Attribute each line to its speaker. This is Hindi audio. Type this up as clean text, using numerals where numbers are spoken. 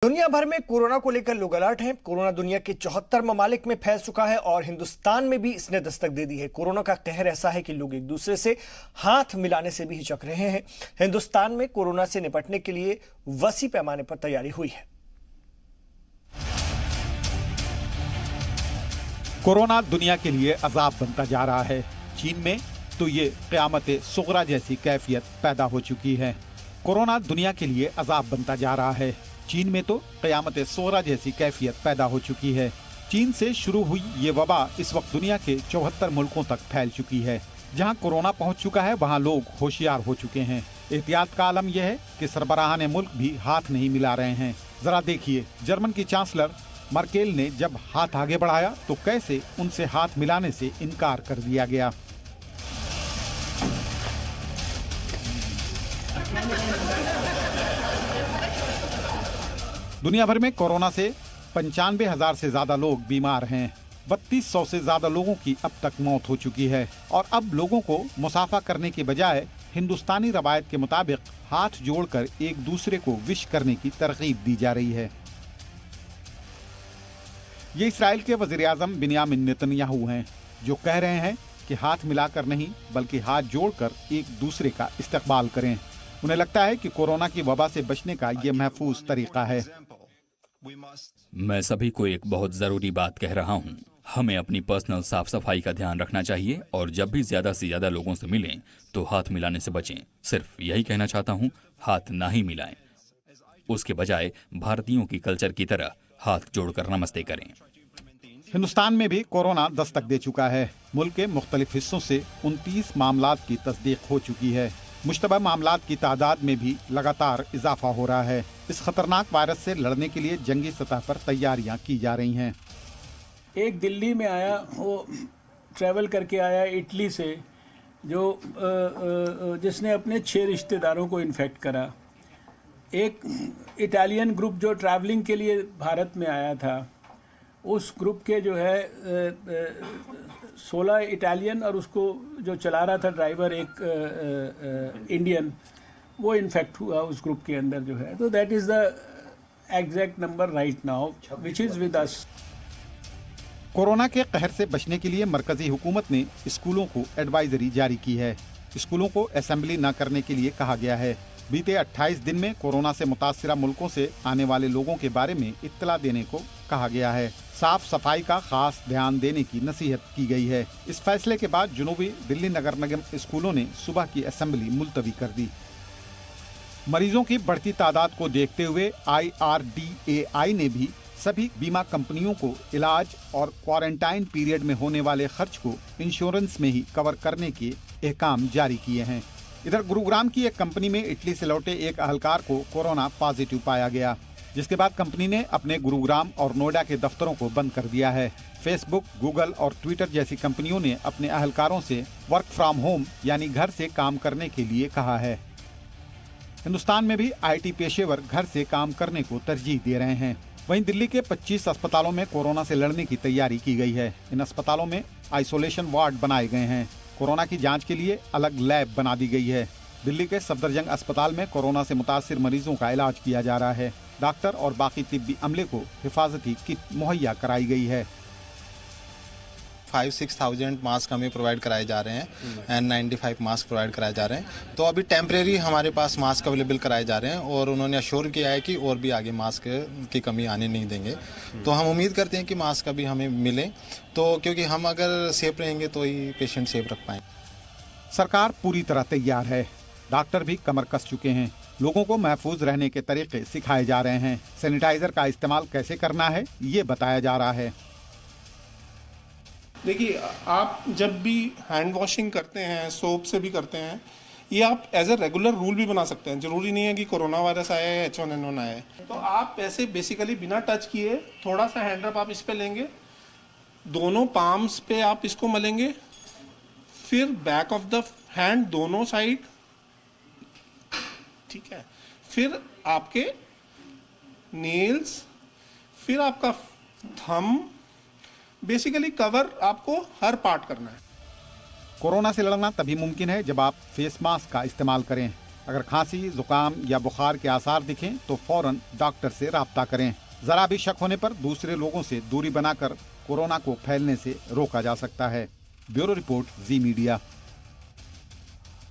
Speaker 1: दुनिया भर में कोरोना को लेकर लोग अलर्ट हैं। कोरोना दुनिया के 74 ममालिक में फैल चुका है और हिंदुस्तान में भी इसने दस्तक दे दी है। कोरोना का कहर ऐसा है कि लोग एक दूसरे से हाथ मिलाने से भी हिचक रहे हैं। हिंदुस्तान में कोरोना से निपटने के लिए वसी पैमाने पर तैयारी हुई है।
Speaker 2: कोरोना दुनिया के लिए अजाब बनता जा रहा है। चीन में तो ये क़यामत सुग़रा जैसी कैफियत पैदा हो चुकी है। कोरोना दुनिया के लिए अजाब बनता जा रहा है। चीन में तो क़यामत सुग़रा जैसी कैफियत पैदा हो चुकी है। चीन से शुरू हुई ये वबा इस वक्त दुनिया के 74 मुल्कों तक फैल चुकी है। जहां कोरोना पहुंच चुका है वहां लोग होशियार हो चुके हैं। एहतियात का आलम यह है कि सरबराहान मुल्क भी हाथ नहीं मिला रहे हैं। जरा देखिए, जर्मन की चांसलर मर्केल ने जब हाथ आगे बढ़ाया तो कैसे उनसे हाथ मिलाने से इनकार कर दिया गया। दुनिया भर में कोरोना से 95,000 से ज्यादा लोग बीमार हैं। 3200 से ज्यादा लोगों की अब तक मौत हो चुकी है और अब लोगों को मुसाफा करने के बजाय हिंदुस्तानी रवायत के मुताबिक हाथ जोड़कर एक दूसरे को विश करने की तरगीब दी जा रही है। ये इसराइल के वज़ीर-ए-आज़म बिन्यामिन नेतन्याहू हैं, जो कह रहे हैं कि हाथ मिलाकर नहीं बल्कि हाथ जोड़कर एक दूसरे का इस्तकबाल करें। उन्हें लगता है कि कोरोना की वबा से बचने का ये महफूज तरीका है।
Speaker 3: मैं सभी को एक बहुत जरूरी बात कह रहा हूँ। हमें अपनी पर्सनल साफ सफाई का ध्यान रखना चाहिए और जब भी ज्यादा से ज्यादा लोगों से मिलें तो हाथ मिलाने से बचें। सिर्फ यही कहना चाहता हूँ, हाथ ना ही मिलाएं। उसके बजाय भारतीयों की कल्चर की तरह हाथ जोड़कर नमस्ते करें।
Speaker 2: हिंदुस्तान में भी कोरोना दस्तक दे चुका है। मुल्क के मुख्तलिफ हिस्सों से 29 मामलात की तस्दीक हो चुकी है। मुश्तबा मामलात की तादाद में भी लगातार इजाफा हो रहा है। इस खतरनाक वायरस से लड़ने के लिए जंगी सतह पर तैयारियां की जा रही हैं।
Speaker 4: एक दिल्ली में आया, वो ट्रैवल करके आया इटली से, जिसने अपने 6 रिश्तेदारों को इन्फेक्ट करा। एक इटालियन ग्रुप जो ट्रैवलिंग के लिए भारत में आया था, उस ग्रुप के 16 इटालियन और उसको जो चला रहा था ड्राइवर एक इंडियन, वो इन्फेक्ट हुआ उस ग्रुप के अंदर जो है। तो that is the exact number right now which is with us.
Speaker 2: Corona के कहर से बचने के लिए मरकजी हुकूमत ने स्कूलों को एडवाइजरी जारी की है। स्कूलों को असेंबली न करने के लिए कहा गया है। बीते 28 दिन में कोरोना से मुतासिरा मुल्कों से आने वाले लोगों के बारे में इत्तला देने को कहा गया है। साफ सफाई का खास ध्यान देने की नसीहत की गई है। इस फैसले के बाद जुनूबी दिल्ली नगर निगम स्कूलों ने सुबह की असेंबली मुलतवी कर दी। मरीजों की बढ़ती तादाद को देखते हुए IRDAI ने भी सभी बीमा कंपनियों को इलाज और क्वारंटाइन पीरियड में होने वाले खर्च को इंश्योरेंस में ही कवर करने के अहकाम जारी किए हैं। इधर गुरुग्राम की एक कंपनी में इटली से लौटे एक अहलकार को कोरोना पॉजिटिव पाया गया, जिसके बाद कंपनी ने अपने गुरुग्राम और नोएडा के दफ्तरों को बंद कर दिया है। फेसबुक, गूगल और ट्विटर जैसी कंपनियों ने अपने अहलकारों से वर्क फ्रॉम होम यानी घर से काम करने के लिए कहा है। हिंदुस्तान में भी IT पेशेवर घर से काम करने को तरजीह दे रहे हैं। वहीं दिल्ली के 25 अस्पतालों में कोरोना से लड़ने की तैयारी की गई है। इन अस्पतालों में आइसोलेशन वार्ड बनाए गए हैं। कोरोना की जांच के लिए अलग लैब बना दी गई है। दिल्ली के सफदरजंग अस्पताल में कोरोना से मुतासिर मरीजों का इलाज किया जा रहा है। डॉक्टर और बाकी तिब्बी अमले को हिफाजती किट मुहैया कराई गई है।
Speaker 5: 5-6,000 मास्क हमें प्रोवाइड कराए जा रहे हैं, N95 मास्क प्रोवाइड कराए जा रहे हैं। तो अभी टेम्परेरी हमारे पास मास्क अवेलेबल कराए जा रहे हैं और उन्होंने अश्योर किया है कि और भी आगे मास्क की कमी आने नहीं देंगे। तो हम उम्मीद करते हैं कि मास्क अभी हमें मिले, तो क्योंकि हम अगर सेफ रहेंगे तो ही पेशेंट सेफ रख पाएंगे।
Speaker 2: सरकार पूरी तरह तैयार है। डॉक्टर भी कमर कस चुके हैं। लोगों को महफूज रहने के तरीके सिखाए जा रहे हैं। सैनिटाइजर का इस्तेमाल कैसे करना है ये बताया जा रहा है।
Speaker 6: देखिए, आप जब भी हैंड वॉशिंग करते हैं, सोप से भी करते हैं, ये आप एज ए रेगुलर रूल भी बना सकते हैं। जरूरी नहीं है कि कोरोना वायरस आया है, H1N1 आया है। तो आप ऐसे बेसिकली बिना टच किए थोड़ा सा हैंड रब आप इस पे लेंगे, दोनों पाम्स पे आप इसको मलेंगे, फिर बैक ऑफ द हैंड दोनों साइड, ठीक है, फिर आपके नेल्स, फिर आपका थंब, बेसिकली कवर आपको हर पार्ट करना है।
Speaker 2: कोरोना से लड़ना तभी मुमकिन है जब आप फेस मास्क का इस्तेमाल करें। अगर खांसी, जुकाम या बुखार के आसार दिखें तो फौरन डॉक्टर से राब्ता करें। जरा भी शक होने पर दूसरे लोगों से दूरी बनाकर कोरोना को फैलने से रोका जा सकता है। ब्यूरो रिपोर्ट, जी मीडिया।